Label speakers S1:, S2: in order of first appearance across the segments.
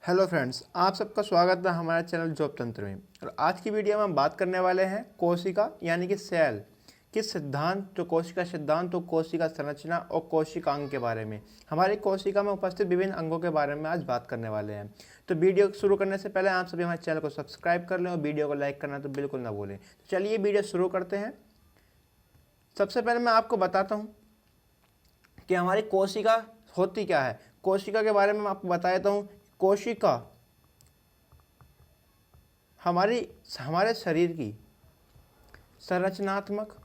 S1: Hello friends, आप सबका स्वागत है हमारे चैनल जॉब तंत्र में। और आज की वीडियो में हम बात करने वाले हैं कोशिका यानी कि सेल के सिद्धांत, जो कोशिका सिद्धांत, तो कोशिका संरचना और कोशिकांग के बारे में। हमारी कोशिका में उपस्थित विभिन्न अंगों के बारे में आज बात करने वाले हैं। तो वीडियो शुरू करने से पहले आप सभी हमारे चैनल को सब्सक्राइब कर लें और वीडियो को लाइक करना तो बिल्कुल ना भूलें। तो चलिए वीडियो शुरू करते हैं। सबसे पहले मैं आपको बताता हूँ कि हमारी कोशिका होती क्या है। कोशिका के बारे में मैं आपको बता देता हूँ। कोशिका हमारे शरीर की संरचनात्मक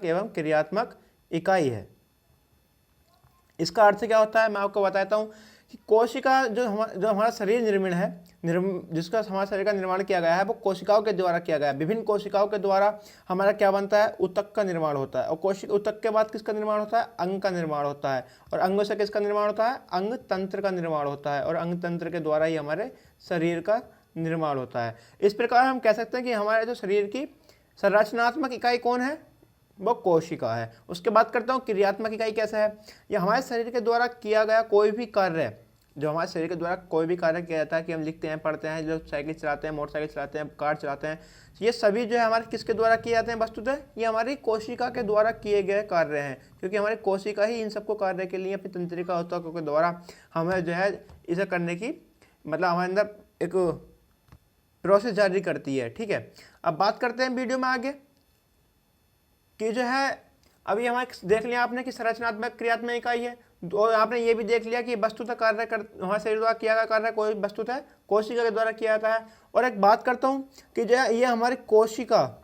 S1: एवं क्रियात्मक इकाई है। इसका अर्थ क्या होता है मैं आपको बताता हूँ कि कोशिका जो हमारा शरीर निर्माण है, जिसका हमारे शरीर का निर्माण किया गया है, वो कोशिकाओं के द्वारा किया गया है। विभिन्न कोशिकाओं के द्वारा हमारा क्या बनता है, ऊतक का निर्माण होता है। और ऊतक के बाद किसका निर्माण होता है, अंग का निर्माण होता है। और अंगों से किसका निर्माण होता है, अंग तंत्र का निर्माण होता है। और अंग तंत्र के द्वारा ही हमारे शरीर का निर्माण होता है। इस प्रकार हम कह सकते हैं कि हमारे जो शरीर की संरचनात्मक इकाई कौन है, वो कोशिका है। उसके बाद करता हूँ क्रियात्मक इकाई कैसे है। यह हमारे शरीर के द्वारा किया गया कोई भी कार्य, जो हमारे शरीर के द्वारा कोई भी कार्य किया जाता है, कि हम लिखते हैं, पढ़ते हैं, जो साइकिल चलाते हैं, मोटरसाइकिल चलाते हैं, कार चलाते हैं, ये सभी जो है हमारे किसके द्वारा किए जाते हैं, वस्तुतः ये हमारी कोशिका के द्वारा किए गए कार्य हैं। क्योंकि हमारी कोशिका ही इन सबको कार्य के लिए अपनी तंत्रिका ऊतकों के द्वारा हमें जो है इसे करने की, मतलब हमारे अंदर एक प्रोसेस जारी करती है। ठीक है, अब बात करते हैं वीडियो में आगे कि जो है अभी हमारे देख लिया आपने कि संरचनात्मक क्रियात्मक इकाई है। और आपने ये भी देख लिया कि वस्तुतः कार्य हमारे शरीर द्वारा किया गया कार्य कोई वस्तुतः कोशिका के द्वारा किया जाता है। और एक बात करता हूँ कि जो है ये हमारी कोशिका,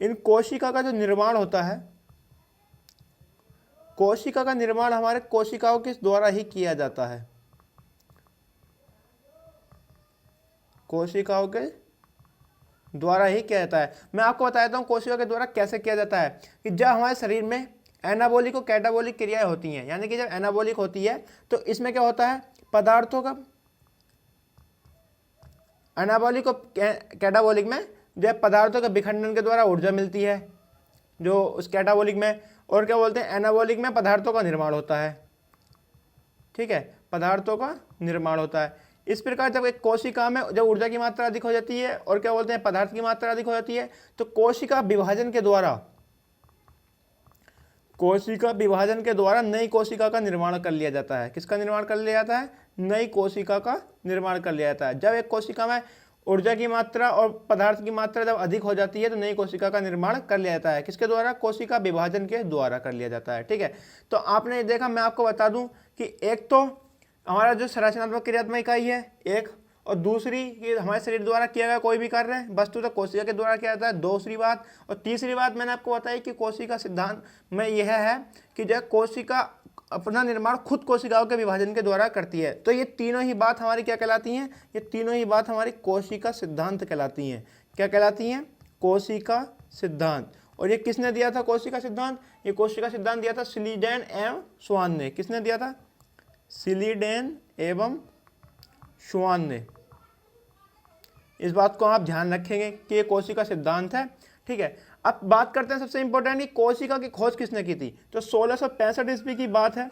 S1: इन कोशिका का जो निर्माण होता है, कोशिका का निर्माण हमारे कोशिकाओं के द्वारा ही किया जाता है। कोशिकाओं के द्वारा ही किया जाता है। मैं आपको बताता हूँ कोशिका के द्वारा कैसे किया जाता है। कि जब हमारे शरीर में एनाबॉलिक और कैटाबॉलिक क्रियाएं होती हैं, यानी कि जब एनाबॉलिक होती है तो इसमें क्या होता है, पदार्थों का, एनाबॉलिक और कैटाबॉलिक में जो है पदार्थों के विखंडन के द्वारा ऊर्जा मिलती है, जो उस कैटाबॉलिक में। और क्या बोलते हैं, एनाबॉलिक में पदार्थों का निर्माण होता है। ठीक है, पदार्थों का निर्माण होता है। इस प्रकार जब एक कोशिका में जब ऊर्जा की मात्रा अधिक हो जाती है और क्या बोलते हैं पदार्थ की मात्रा अधिक हो जाती है, तो कोशिका विभाजन के द्वारा नई कोशिका का निर्माण कर लिया जाता है। किसका निर्माण कर लिया जाता है, नई कोशिका का निर्माण कर लिया जाता है। जब एक कोशिका में ऊर्जा की मात्रा और पदार्थ की मात्रा जब अधिक हो जाती है तो नई कोशिका का निर्माण कर लिया जाता है। किसके द्वारा, कोशिका विभाजन के द्वारा कर लिया जाता है। ठीक है, तो आपने देखा, मैं आपको बता दूं कि एक तो हमारा जो संरचनात्मक क्रियात्मक इकाई है एक, और दूसरी कि हमारे शरीर द्वारा किया गया कोई भी कार्य वस्तुतः कोशिका के द्वारा किया जाता है, दूसरी बात। और तीसरी बात मैंने आपको बताई कि कोशिका सिद्धांत में यह है कि जो कोशिका अपना निर्माण खुद कोशिकाओं के विभाजन के द्वारा करती है। तो ये तीनों ही बात हमारी क्या कहलाती हैं, ये तीनों ही बात हमारी कोशिका सिद्धांत कहलाती हैं। क्या कहलाती हैं, कोशिका सिद्धांत। और ये किसने दिया था कोशिका सिद्धांत, ये कोशिका सिद्धांत दिया था स्लीडेन एवं स्वान ने। किसने दिया था, स्लीडेन एवं स्वान ने। इस बात को आप ध्यान रखेंगे कि ये कोशिका सिद्धांत है। ठीक है, अब बात करते हैं सबसे इंपॉर्टेंट कि कोशिका की खोज किसने की थी। तो 1665 ईस्वी की बात है।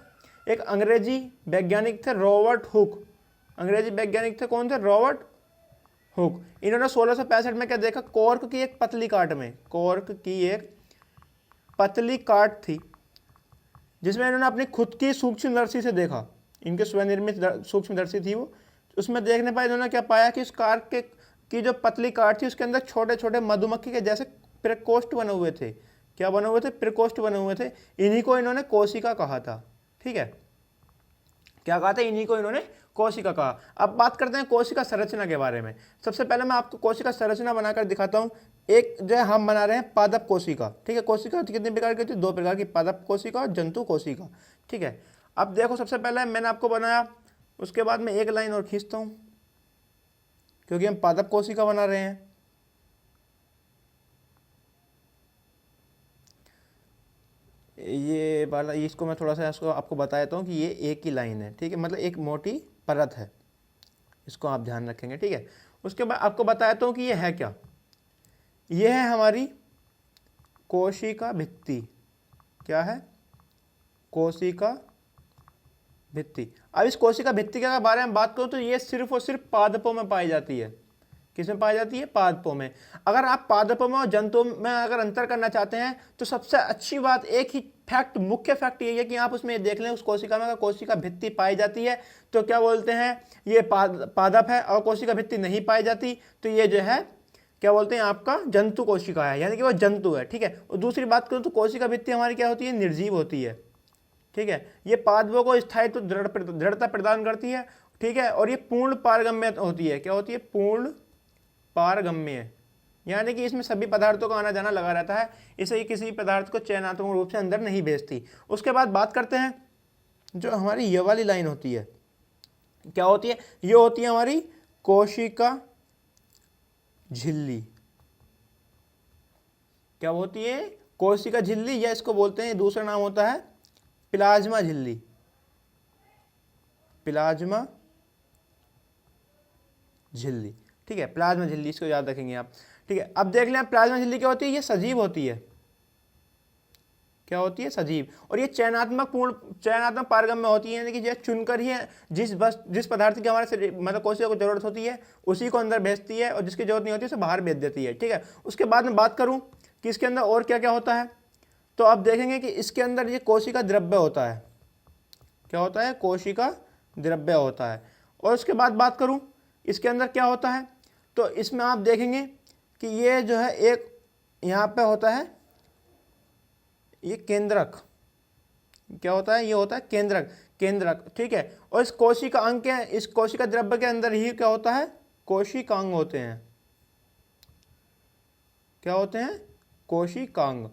S1: एक अंग्रेजी वैज्ञानिक थे रॉबर्ट हुक। अंग्रेजी वैज्ञानिक थे, कौन थे, रॉबर्ट हुक। इन्होंने 1665 में क्या देखा, कॉर्क की एक पतली काट थी, जिसमें इन्होंने अपनी खुद की सूक्ष्मदर्शी से देखा। इनके स्वनिर्मित सूक्ष्मदर्शी थी वो। उसमें देखने पर इन्होंने क्या पाया कि उस कार्क की जो पतली काट थी उसके अंदर छोटे छोटे मधुमक्खी के जैसे प्रकोष्ठ बने हुए थे। क्या बने हुए थे, प्रकोष्ठ बने हुए थे। इन्हीं को इन्होंने कोशिका कहा था। ठीक है, क्या कहा था, इन्हीं को इन्होंने कोशिका कहा। अब बात करते हैं कोशिका संरचना के बारे में। सबसे पहले मैं आपको कोशिका संरचना बनाकर दिखाता हूं। एक जो है हम बना रहे हैं पादप कोशिका। ठीक है, कोशिका कितने प्रकार की होती है, दो प्रकार की, पादप कोशिका और जंतु कोशिका। ठीक है, अब देखो सबसे पहले मैंने आपको बनाया, उसके बाद मैं एक लाइन और खींचता हूं क्योंकि हम पादप कोशिका बना रहे हैं। ये वाला, इसको मैं थोड़ा सा इसको आपको बता देता हूँ कि ये एक ही लाइन है। ठीक है, मतलब एक मोटी परत है, इसको आप ध्यान रखेंगे। ठीक है, उसके बाद आपको बताता हूँ कि ये है क्या। यह है हमारी कोशिका भित्ति। क्या है? कोशिका भित्ति। अब इस कोशिका भित्ति के बारे में बात करूं तो ये सिर्फ और सिर्फ पादपों में पाई जाती है। किसमें पाई जाती है? पादपों में। अगर आप पादपों में और जंतुओं में अगर अंतर करना चाहते हैं तो सबसे अच्छी बात, एक ही फैक्ट, मुख्य फैक्ट ये है कि आप उसमें देख लें उस कोशिका में अगर कोशिका भित्ति पाई जाती है तो क्या बोलते हैं, ये पादप है, और कोशिका भित्ति नहीं पाई जाती तो ये जो है क्या बोलते हैं, आपका जंतु कोशिका है, यानी कि वो जंतु है। ठीक है। और दूसरी बात करूँ तो कोशिका भित्ति हमारी क्या होती है? निर्जीव होती है। ठीक है। ये पादपों को स्थायित्व दृढ़ता प्रदान करती है। ठीक है। और ये पूर्ण पारगम्य होती है। क्या होती है? पूर्ण पारगम्य, यानी कि इसमें सभी पदार्थों का आना जाना लगा रहता है, इसे ही किसी पदार्थ को चयनात्मक रूप से अंदर नहीं भेजती। उसके बाद बात करते हैं जो हमारी ये वाली लाइन होती है, क्या होती है? ये होती है हमारी कोशिका झिल्ली। क्या होती है? कोशिका झिल्ली, या इसको बोलते हैं, दूसरा नाम होता है प्लाज्मा झिल्ली। प्लाज्मा झिल्ली। ठीक है, प्लाज्मा झिल्ली, इसको याद रखेंगे आप। ठीक है। अब देख लें प्लाज्मा झिल्ली क्या होती है? ये सजीव होती है। क्या होती है? सजीव। और ये चयनात्मक पारगम्य होती है, यानी कि ये चुनकर ही जिस पदार्थ की हमारे मतलब कोशिका को जरूरत होती है उसी को अंदर भेजती है, और जिसकी जरूरत नहीं होती उसे बाहर भेज देती है। ठीक है। उसके बाद में बात करूं कि इसके अंदर और क्या क्या होता है, तो आप देखेंगे कि इसके अंदर ये कोशिका द्रव्य होता है। क्या होता है? कोशिका द्रव्य होता है। और उसके बाद बात करूं इसके अंदर क्या होता है, तो इसमें आप देखेंगे कि ये जो है एक यहाँ पे होता है ये केंद्रक। क्या होता है? ये होता है केंद्रक। ठीक है। और इस कोशिका द्रव्य के अंदर ही क्या होता है? कोशिकांग होते हैं। क्या होते हैं? कोशिकांग।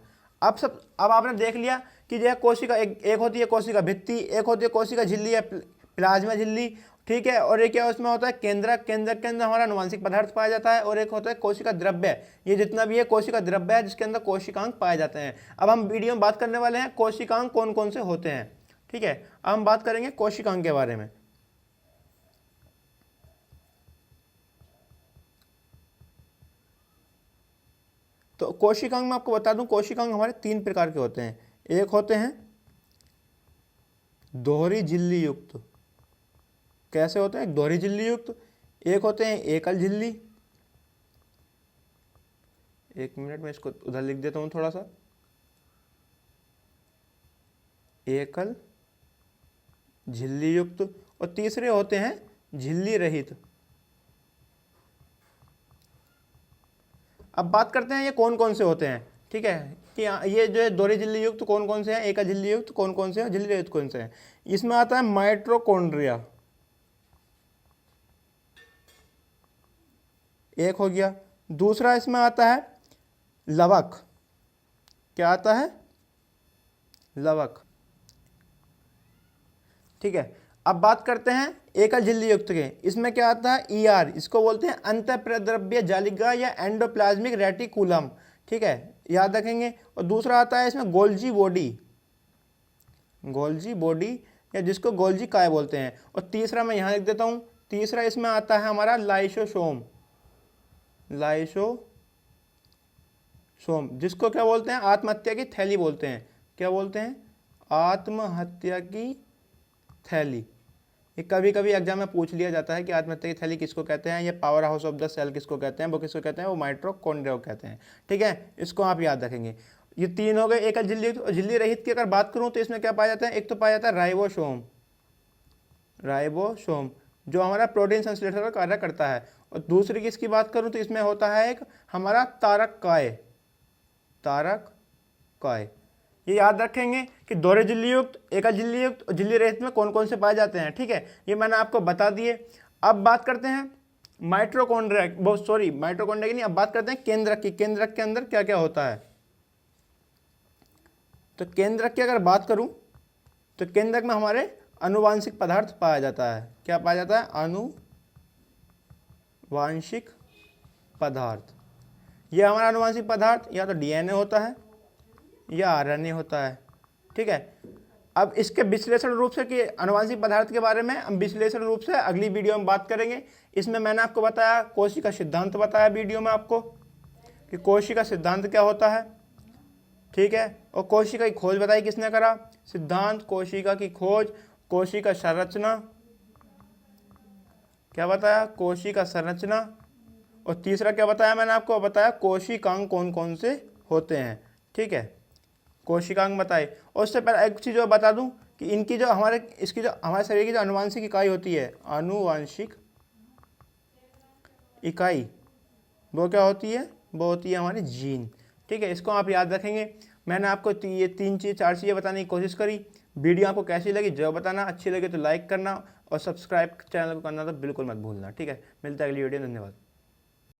S1: अब आपने देख लिया कि यह कोशिका एक होती है कोशिका भित्ति, एक होती है कोशिका झिल्ली या प्लाज्मा झिल्ली। ठीक है। और एक क्या उसमें होता है? केंद्रक के अंदर हमारा आनुवंशिक पदार्थ पाया जाता है, और एक होता है कोशिका द्रव्य। ये जितना भी है कोशिका द्रव्य है जिसके अंदर कोशिकांग पाए जाते हैं। अब हम वीडियो में बात करने वाले हैं कोशिकांग कौन कौन से होते हैं। ठीक है। अब हम बात करेंगे कोशिकांग के बारे में। तो कोशिकांग में आपको बता दूं, कोशिकांग हमारे 3 प्रकार के होते हैं। एक होते हैं दोहरी झिल्ली युक्त। कैसे होते हैं? दोहरी झिल्ली युक्त। एक होते हैं एकल झिल्ली। एक मिनट में इसको उधर लिख देता हूं थोड़ा सा। एकल झिल्ली युक्त। और तीसरे होते हैं झिल्ली रहित। अब बात करते हैं ये कौन कौन से होते हैं। ठीक है, कि ये जो है दोहरी झिल्ली युक्त कौन कौन से हैं, एकल झिल्ली युक्त कौन कौन से हैं, झिल्ली रहित कौन से हैं। इसमें आता है माइटोकॉन्ड्रिया, एक हो गया। दूसरा इसमें आता है लवक। क्या आता है? लवक। ठीक है। अब बात करते हैं एकल झिल्ली युक्त के। इसमें क्या आता है? ईआर, इसको बोलते हैं अंतःप्रद्रव्य जालिका या एंडोप्लाज्मिक रेटिकुलम। ठीक है, याद रखेंगे। और दूसरा आता है इसमें गोल्जी बॉडी, या जिसको गोल्जी काय बोलते हैं। और तीसरा मैं यहाँ लिख देता हूँ, तीसरा इसमें आता है हमारा लाइसोसोम, जिसको क्या बोलते हैं? आत्महत्या की थैली बोलते हैं। क्या बोलते हैं? आत्महत्या की थैली। ये कभी कभी एग्जाम में पूछ लिया जाता है कि आत्महत्या की थैली किसको कहते हैं, या power house of the cell किसको कहते हैं, वो किसको कहते हैं? वो माइटोकॉन्ड्रिया को कहते हैं। ठीक है, इसको आप याद रखेंगे। ये 3 हो गए एकल झिल्ली। झिल्ली रहित की अगर बात करूं तो इसमें क्या पाया जाता है? एक तो पाया जाता है राइबोसोम, जो हमारा प्रोटीन संश्लेषण का कार्य करता है। और दूसरी की इसकी बात करूं तो इसमें होता है एक हमारा तारक काय। ये याद रखेंगे कि दोहरे झिल्ली युक्त, एकल झिल्ली युक्त और झिल्ली रहित में कौन कौन से पाए जाते हैं। ठीक है, ये मैंने आपको बता दिए। अब बात करते हैं माइटोकॉन्ड्रिया की नहीं, अब बात करते हैं केंद्रक की। केंद्रक के अंदर क्या क्या होता है? तो केंद्रक की अगर बात करूं तो केंद्रक में हमारे आनुवांशिक पदार्थ पाया जाता है। क्या पाया जाता है? आनुवांशिक पदार्थ। यह हमारा आनुवांशिक पदार्थ या तो डीएनए होता है या आरएनए होता है। ठीक है। अब इसके विश्लेषण रूप से कि आनुवांशिक पदार्थ के बारे में हम विश्लेषण रूप से अगली वीडियो में बात करेंगे। इसमें मैंने आपको बताया, कोशिका सिद्धांत बताया वीडियो में आपको। कि कोशिका सिद्धांत क्या होता है, ठीक है। और कोशिका की खोज बताई किसने करा, सिद्धांत कोशिका की खोज, कोशिका संरचना, क्या बताया, कोशिका संरचना। और तीसरा क्या बताया मैंने आपको, बताया कोशिकांग कौन कौन से होते हैं, ठीक है, कोशिकांग बताए। और उससे पहले एक चीज़ और बता दूं कि इनकी जो इसकी जो हमारे शरीर की जो आनुवांशिक इकाई होती है, आनुवांशिक इकाई, वो क्या होती है, वो होती है हमारी जीन, ठीक है। इसको आप याद रखेंगे। मैंने आपको ये 3 चीज़ 4 चीज़ें बताने की कोशिश करी। वीडियो आपको कैसी लगी जो बताना, अच्छी लगे तो लाइक करना और सब्सक्राइब चैनल को करना तो बिल्कुल मत भूलना, ठीक है। मिलता है अगली वीडियो, धन्यवाद।